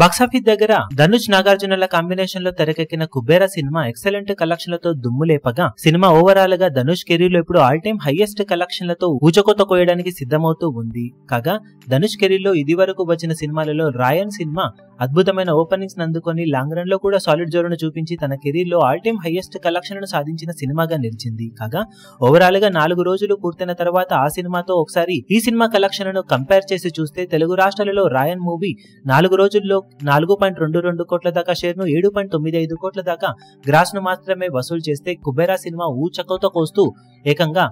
Box office దగ్గర Dhanush నాగార్జునల combination లో తెరకెక్కిన కుబేరా సినిమా ఎక్సలెంట్ కలెక్షన్లతో దుమ్ము లేపగా సినిమా ఓవరాల్ గా ధనుష్ కెరీర్ లో ఇప్పుడు ఆల్ టైమ్ హైయెస్ట్ కలెక్షన్లతో ఊచకోత కోయడానికి సిద్ధమవుతూ ఉంది. కాగా ధనుష్ కెరీర్ లో ఇది వరకు వచ్చిన సినిమాలలో రాయన్ సినిమా అద్భుతమైన ఓపెనింగ్స్ అందుకొని లాంగ్ రన్ లో కూడా సాలిడ్ జోరును చూపించి తన కెరీర్ లో ఆల్ టైమ్ హైయెస్ట్ కలెక్షన్లను సాధించిన సినిమాగా నిలిచింది. కాగా ఓవరాల్ గా 4 రోజులు పూర్తయిన తర్వాత ఆ సినిమాతో ఒకసారి ఈ సినిమా కలెక్షన్లను కంపేర్ చేసి చూస్తే తెలుగు రాష్ట్రాలలో రాయన్ మూవీ 4 రోజుల్లో 4.22 కోట్ల దాకా షేర్ ను 7.95 కోట్ల దాకా గ్రాస్ ను మాత్రమే వసూలు చేస్తే కుబేరా సినిమా ఊచకోత కోస్తూ ఏకంగా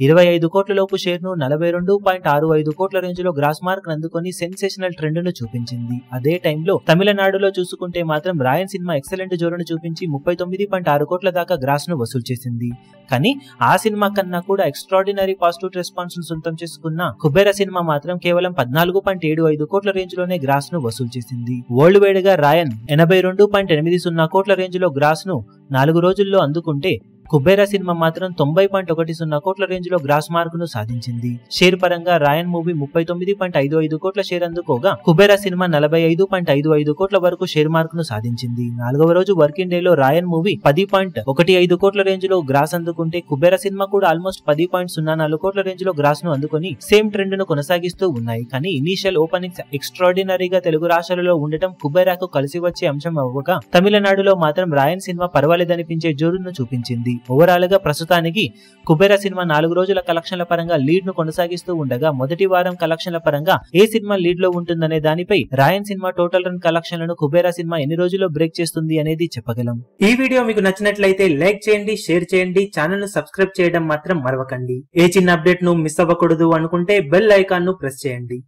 25 కోట్ల లోపు షేర్ ను 42.65 కోట్ల రేంజ్ లో గ్రాస్ మార్క్ అందుకొని సెన్సేషనల్ ట్రెండ్ ను చూపించింది. అదే టైంలో తమిళనాడులో చూసుకుంటే మాత్రం రాయన్ సినిమా ఎక్సలెంట్ జోరును చూపించి 39.6 కోట్ల దాకా గ్రాస్ ను వసూలు చేసింది. కానీ ఆ సినిమా కన్నా కూడా ఎక్స్ట్రాడినరీ పాజిటివ్ రెస్పాన్స్ ను సొంతం చేసుకున్న కుబేరా సినిమా మాత్రం కేవలం 14.75 కోట్ల రేంజ్ లోనే గ్రాస్ ను వసూలు చేసింది. వరల్డ్ వైడ్ గా రాయన్ 82.80 కోట్ల రేంజ్ లో గ్రాస్ ను 4 రోజుల్లో అందుకుంటే కుబేరా సినిమా మాత్రం 90.10 కోట్ల రేంజ్ లో గ్రాస్ మార్క్ ను సాధించింది. షేర్ పరంగా రాయన్ మూవీ 39.55 కోట్ల షేర్ అందుకోగా కుబేరా సినిమా 45.55 కోట్ల వరకు షేర్ మార్క్ ను సాధించింది. 4వ రోజు వర్కింగ్ డే లో రాయన్ మూవీ 10.15 కోట్ల రేంజ్ లో గ్రాస్ అందుకుంటే కుబేరా సినిమా కూడా ఆల్మోస్ట్ 10.04 కోట్ల రేంజ్ లో గ్రాస్ ను అందుకొని సేమ్ ట్రెండ్ ను కొనసాగిస్తూ ఉన్నాయి. కానీ ఇనీషియల్ ఓపెనింగ్స్ ఎక్స్ట్రాడినరీగా తెలుగు రాష్ట్రాలలో ఉండటం కుబేరాకు కలిసి వచ్చే అంశం అవ్వగా తమిళనాడులో మాత్రం రాయన్ సినిమా పర్వాలేదనిపించే జోరును చూపించింది. ఓవరాల్ గా ప్రస్తుతానికి కుబేరా సినిమా 4 రోజుల కలెక్షన్ల పరంగా లీడ్ ను కొనసాగిస్తూ ఉండగా మొదటి వారం కలెక్షన్ల పరంగా ఏ సినిమా లీడ్ లో ఉంటుందనే దానిపై రాయన్ సినిమా టోటల్ రన్ కలెక్షన్లను కుబేరా సినిమా ఎన్ని రోజుల్లో బ్రేక్ చేస్తుంది అనేది చెప్పగలం. ఈ వీడియో మీకు నచ్చినట్లయితే లైక్ చేయండి, షేర్ చేయండి, ఛానల్ ను సబ్స్క్రైబ్ చేయడం మాత్రం మరవకండి. ఏ చిన్న అప్డేట్ ను మిస్ అవ్వకూడదు అనుకుంటే బెల్ ఐకాన్ ను ప్రెస్ చేయండి.